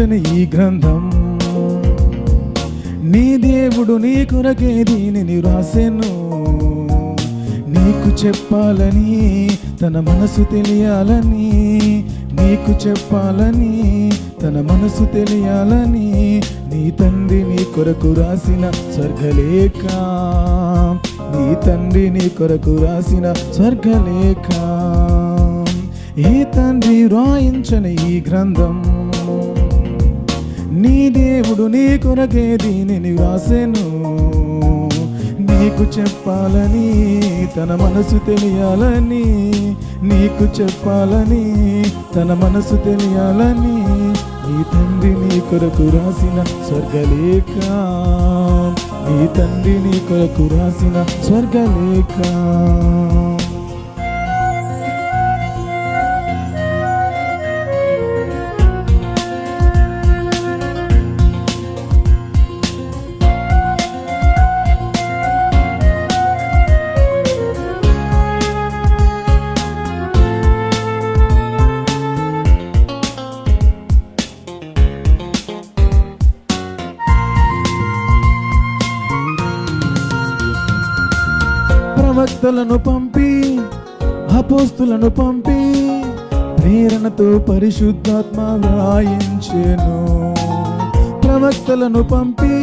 వ్రాయించని ఈ గ్రంథం, నీ దేవుడు నీ కొరకే దీనిని వ్రాసెను. నీకు చెప్పాలని, తన మనసు తెలియాలని, నీకు చెప్పాలని, తన మనసు తెలియాలని, నీ తండ్రి నీ కొరకు రాసిన స్వర్గలేఖ, నీ తండ్రి నీ కొరకు రాసిన స్వర్గలేఖ. ఈ తండ్రి వ్రాయించని ఈ గ్రంథం, నీ దేవుడు నీ కొరకే దీనిని వ్రాసెను. నీకు చెప్పాలని, తన మనసు తెలియాలని, నీకు చెప్పాలని, తన మనసు తెలియాలని, నీ తండ్రి నీ కొరకు రాసిన స్వర్గలేఖ, నీ తండ్రి నీ కొరకు రాసిన స్వర్గలేఖ. ప్రవక్తలను పంపి, అపోస్తులను పంపి, ప్రేరణతో పరిశుద్ధాత్మ వ్రాయించెను. ప్రవక్తలను పంపి,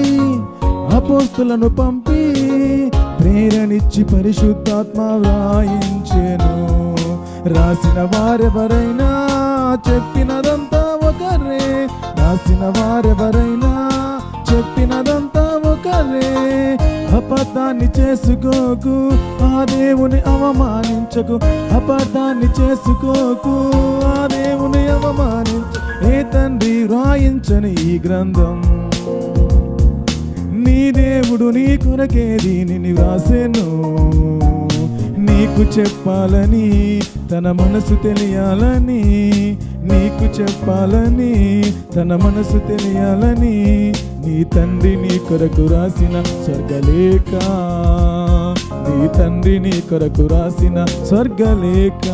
అపోస్తులను పంపి, ప్రేరణిచ్చి పరిశుద్ధాత్మ వ్రాయించెను. రాసిన వారెవరైనా చెప్పినదంతా ఒకరే, రాసిన వారెవరైనా చెప్పినదంతా ఒకరే. అబద్ధాన్ని చేసుకోకు, ఆ దేవుని అవమానించకు, అబద్ధాన్ని చేసుకోకు, ఆ దేవుని అవమానించు. ఏ తండ్రి వ్రాయించని ఈ గ్రంథం, నీ దేవుడు నీ కొరకే దీనిని వ్రాసెను. నీకు చెప్పాలని, తన మనసు తెలియాలని, నీకు చెప్పాలని, తన మనసు తెలియాలని, నీ తండ్రి నీ కొరకు రాసిన స్వర్గలేఖ, నీ తండ్రి నీ కొరకు రాసిన స్వర్గలేఖ.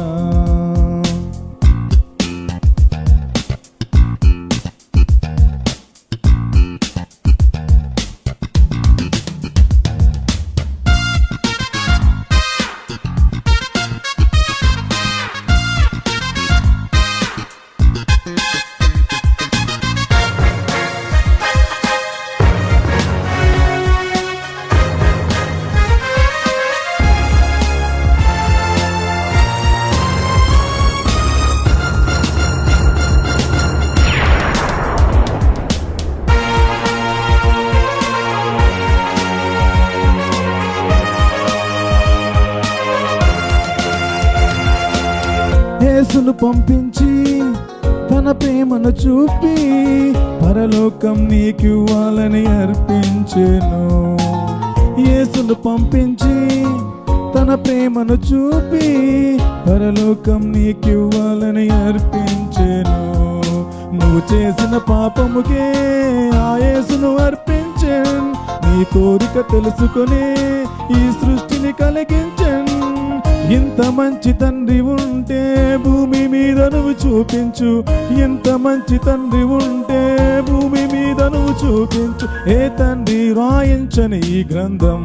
యేసును పంపించి, తన ప్రేమను చూపి, పరలోకం నీకివ్వాలని అర్పించెను. యేసును పంపించి, తన ప్రేమను చూపి, పరలోకం నీకివ్వాలని అర్పించెను. నువ్వు చేసిన పాపముకే ఆ యేసును అర్పించెను. నీ కోరిక తెలుసుకునే ఈ సృష్టిని కలిగించెను. ఇంత మంచి తండ్రి ఉంటే భూమి మీద నువ్వు చూపించు, ఇంత మంచి తండ్రి ఉంటే భూమి మీద నువ్వు చూపించు. ఏ తండ్రి వ్రాయించని ఈ గ్రంథం,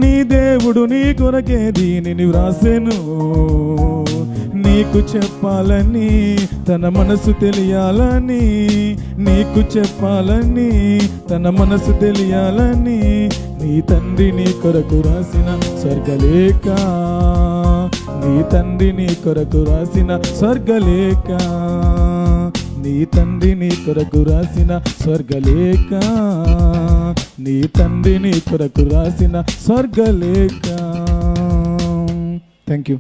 నీ దేవుడు నీ కొరకే దీనిని వ్రాసెను. నీకు చెప్పాలని, తన మనసు తెలియాలని, నీకు చెప్పాలని, తన మనసు తెలియాలని, నీ తండ్రి నీ కొరకు రాసిన స్వర్గలేఖ, నీ తండ్రి నీ కొరకు రాసిన స్వర్గలేఖ, నీ తండ్రి నీ కొరకు రాసిన స్వర్గలేఖ, నీ తండ్రి నీ కొరకు రాసిన స్వర్గలేఖ. Thank you.